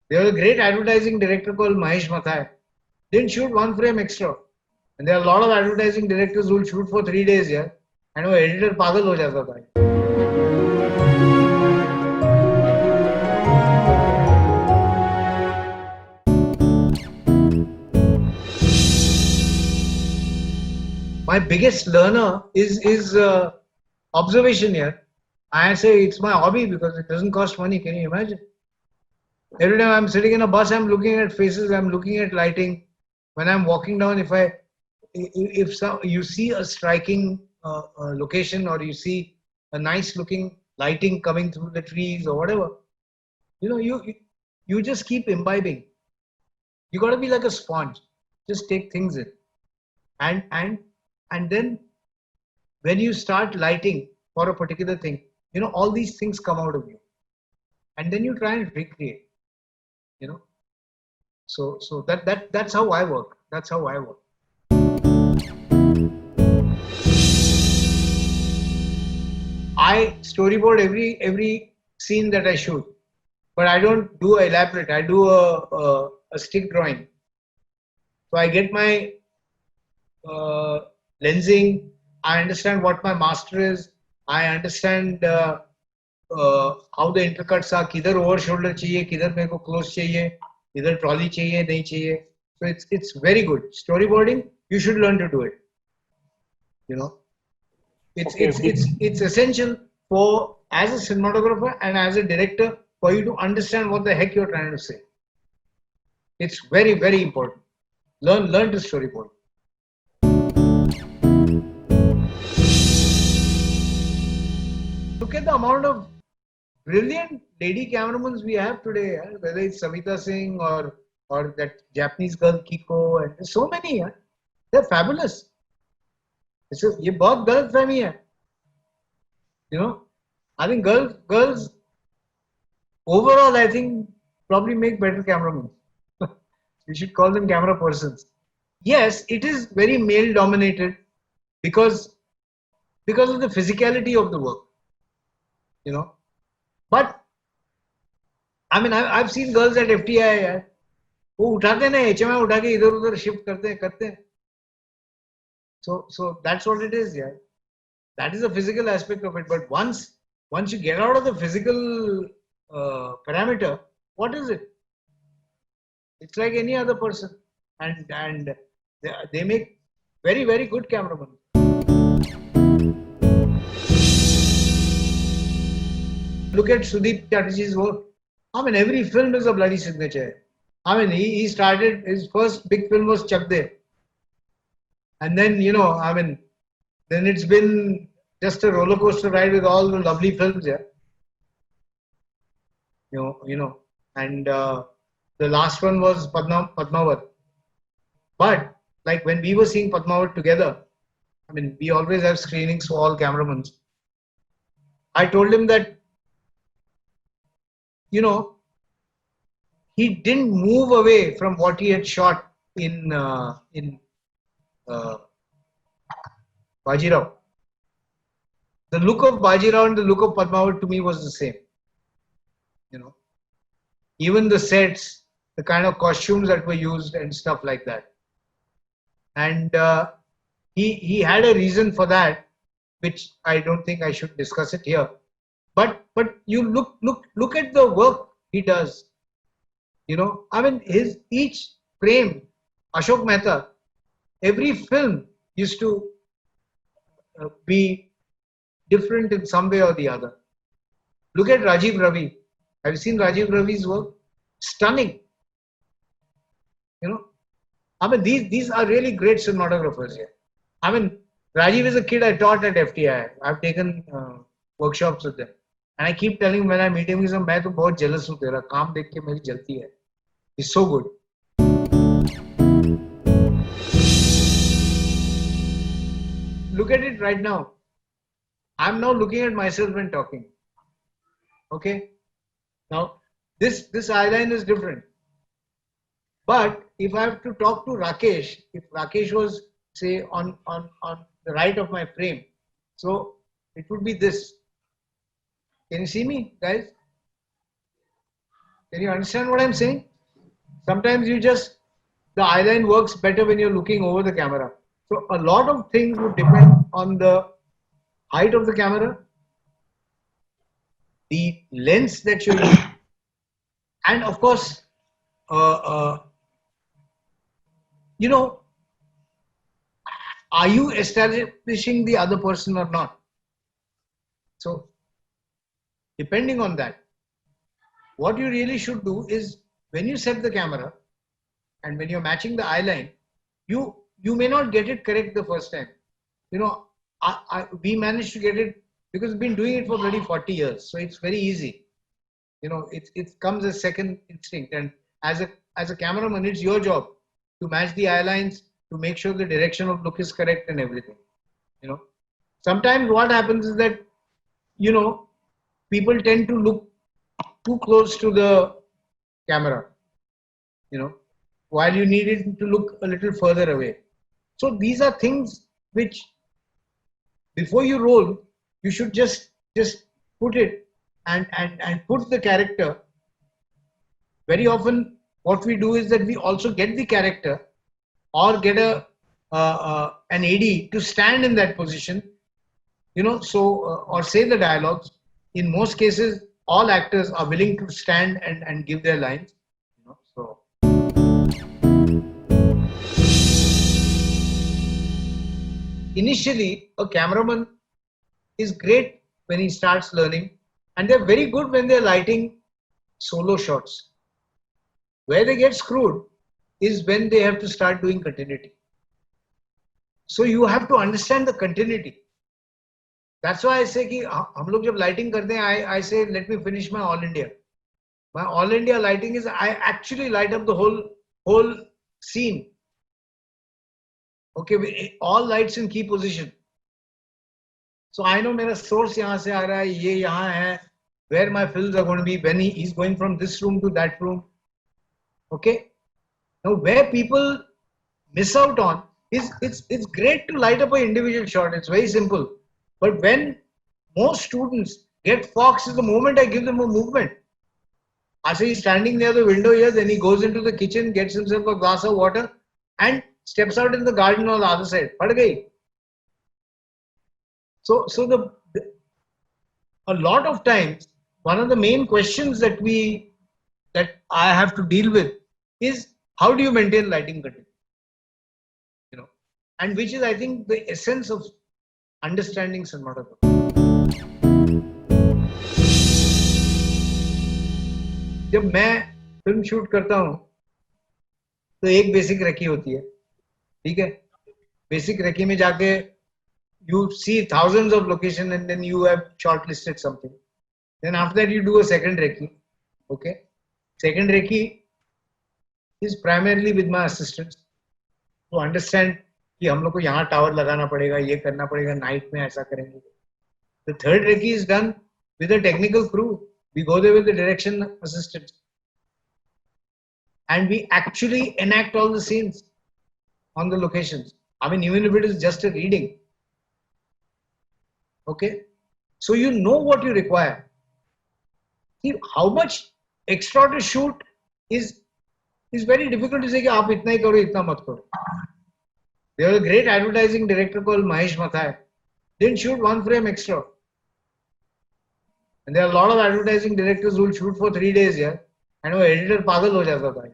There was a great advertising director called Mahesh Mathai. Didn't shoot one frame extra. And there are a lot of advertising directors who will shoot for 3 days, yeah. And वो editor पागल हो जाता था. My biggest learner is observation here. I say it's my hobby because it doesn't cost money. Can you imagine? Every time I'm sitting in a bus, I'm looking at faces, I'm looking at lighting. When I'm walking down, you see a striking location, or you see a nice looking lighting coming through the trees or whatever, you just keep imbibing. You got to be like a sponge. Just take things in, and then when you start lighting for a particular thing, all these things come out of you, and then you try and recreate. So that's how I work. That's how I work. I storyboard every scene that I shoot, but I don't do elaborate. I do a stick drawing. So I get my lensing. I understand what my master is. I understand how the intercuts are. किधर over shoulder चाहिए, किधर मेरे को close चाहिए, इधर trolley चाहिए, नहीं चाहिए. So it's very good. Storyboarding, you should learn to do it. It's essential for, as a cinematographer and as a director, for you to understand what the heck you're trying to say. It's very, very important. Learn to storyboard. Look at the amount of brilliant lady cameramen we have today, whether it's Savita Singh or that Japanese girl Kiko, and there's so many. They're fabulous. ये बहुत गलत फहमी है. I think girls overall, I think, probably make better cameramen. We should call them camera persons. Yes, it is very male dominated because of the physicality of the work. But I mean, I've seen girls at FTI. वो उठाते ना HMI उठा के इधर उधर shift करते हैं. So that's what it is, yeah. That is the physical aspect of it. But once you get out of the physical parameter, what is it? It's like any other person, and they make very, very good cameramen. Look at Sudeep Chatterjee's work. I mean, every film is a bloody signature. I mean, he started, his first big film was Chak De. And then, then it's been just a roller coaster ride with all the lovely films, yeah. And the last one was Padmavat. But like when we were seeing Padmavat together, I mean, we always have screenings for all cameramen. I told him that, he didn't move away from what he had shot in Bajirao. The look of Bajirao and the look of Padmavat to me was the same. Even the sets, the kind of costumes that were used and stuff like that. And he had a reason for that, which I don't think I should discuss it here. But you look at the work he does. I mean, each frame, Ashok Mehta, every film used to be different in some way or the other. Look at Rajiv Ravi. Have you seen Rajiv Ravi's work? Stunning. I mean, these are really great cinematographers here. I mean, Rajiv is a kid I taught at FTI. I've taken workshops with them. And I keep telling him when I meet him, he's मैं तो बहुत jealous हूँ तेरा काम देख के मेरी जलती है. He's so good. Look at it right now. I'm now looking at myself and talking. Okay. Now this eyeline is different. But if I have to talk to Rakesh, if Rakesh was say on the right of my frame, so it would be this. Can you see me, guys? Can you understand what I'm saying? Sometimes the eye line works better when you're looking over the camera. So a lot of things would depend on the height of the camera, the lens that you're using, and of course, uh, uh, you know, are you establishing the other person or not? So depending on that, what you really should do is when you set the camera and when you're matching the eye line, you may not get it correct the first time. You know, we managed to get it because we've been doing it for bloody 40 years. So it's very easy. You know, it comes as second instinct. And as a cameraman, it's your job to match the eye lines, to make sure the direction of look is correct and everything. You know, sometimes what happens is that, you know, people tend to look too close to the camera, you know, while you need it to look a little further away. So these are things which, before you roll, you should just put it and put the character. Very often, what we do is that we also get the character or get an AD to stand in that position, you know, so or say the dialogues. In most cases, all actors are willing to stand and give their lines. You know, so initially, a cameraman is great when he starts learning, and they're very good when they're lighting solo shots. Where they get screwed is when they have to start doing continuity. So you have to understand the continuity. That's why I say कि हम लोग जब lighting करते हैं, I say let me finish my all India. My all India lighting is I actually light up the whole scene. Okay, all lights in key position. So I know मेरा source यहाँ से आ रहा है, ये यहाँ है, where my films are going to be, when he's going from this room to that room. Okay. Now where people miss out on is it's great to light up an individual shot. It's very simple. But when most students get fox is the moment I give them a movement. I say he's standing near the window here, then he goes into the kitchen, gets himself a glass of water and steps out in the garden on the other side. Pad gayi. So a lot of times, one of the main questions that I have to deal with is how do you maintain lighting continuity? You know, and which is I think the essence of understanding cinematography. जब मैं film shoot करता हूँ तो एक basic recce होती है, ठीक है? बेसिक रेकी में जाके you see thousands of locations and then you have shortlisted something. Then after that you do a second recce. Okay, second recce is primarily with my assistants to understand कि हम लोग को यहाँ tower लगाना पड़ेगा, ये करना पड़ेगा, नाइट में ऐसा करेंगे. The third recce is done with a technical crew. We go there with the direction assistants and we actually enact all the scenes on the locations. I mean, even if it is just a reading. Okay, so you know what you require. See, how much extra to shoot is very difficult to say कि आप इतना ही करो, इतना मत करो. There was a great advertising director called Mahesh Mathai. Didn't shoot one frame extra. And there are a lot of advertising directors who will shoot for 3 days here, and वो editor पागल हो जाता था.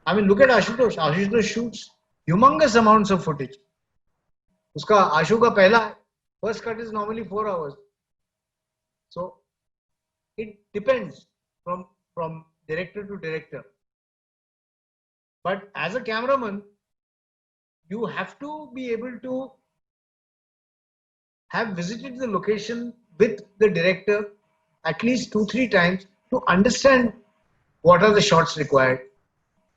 I mean, look at Ashutosh. Ashutosh shoots humongous amounts of footage. उसका आशु का पहला first cut is normally 4 hours. So it depends from director to director. But as a cameraman, you have to be able to have visited the location with the director at least 2-3 times to understand what are the shots required,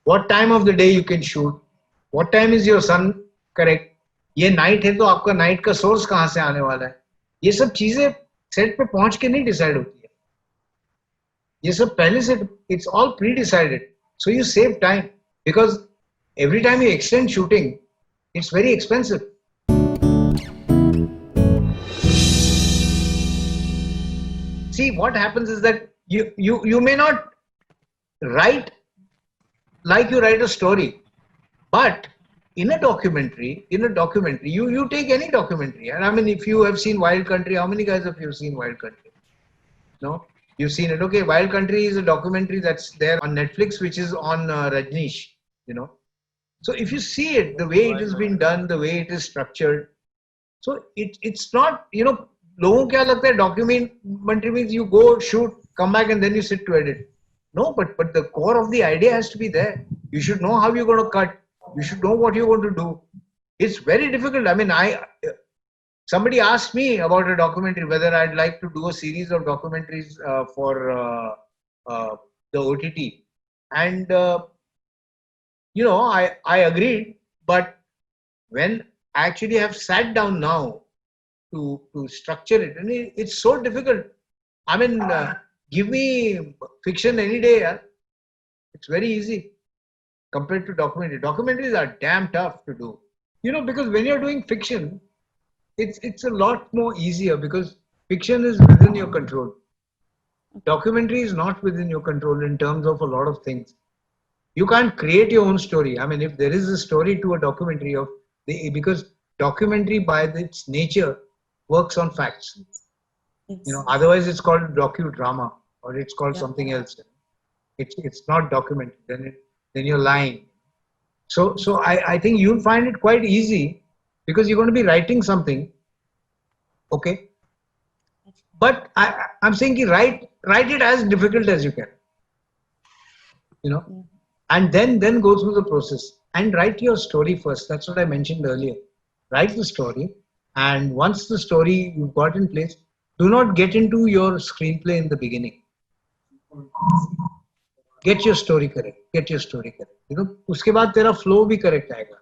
what time of the day you can shoot, what time is your sun correct. ये night है तो आपका night का source कहां से आने वाला है, ये सब चीजें सेट पे पहुंच के नहीं डिसाइड होती है, ये सब पहले से it's all pre decided. So you save time because every time you extend shooting it's very expensive. See, what happens is that you may not write like you write a story, but in a documentary, you take any documentary. And I mean, if you have seen Wild Country, how many guys have you seen Wild Country? No, you've seen it. Okay, Wild Country is a documentary that's there on Netflix, which is on Rajneesh. You know, so if you see it, the way it has been done, the way it is structured, so it's not, you know, लोगों क्या लगता है documentary means you go shoot, come back and then you sit to edit. No, but the core of the idea has to be there. You should know how you're going to cut. You should know what you're going to do. It's very difficult. I mean, somebody asked me about a documentary, whether I'd like to do a series of documentaries for the OTT, and you know, I agreed. But when I actually have sat down now to structure it, and it's so difficult. I mean, give me fiction any day. Yeah? It's very easy compared to documentary. Documentaries are damn tough to do. You know, because when you're doing fiction, it's a lot more easier because fiction is within your control. Documentary is not within your control in terms of a lot of things. You can't create your own story. I mean, if there is a story to a documentary because documentary by its nature works on facts. Yes. You know, otherwise it's called docudrama or it's called something else. It's not documentary. Then you're lying. So I think you'll find it quite easy because you're going to be writing something. Okay. But I'm saying write it as difficult as you can. You know, and then go through the process and write your story first. That's what I mentioned earlier. Write the story, and once the story you've got in place, do not get into your screenplay in the beginning. Get your story correct. You know, उसके बाद तेरा flow भी correct आएगा.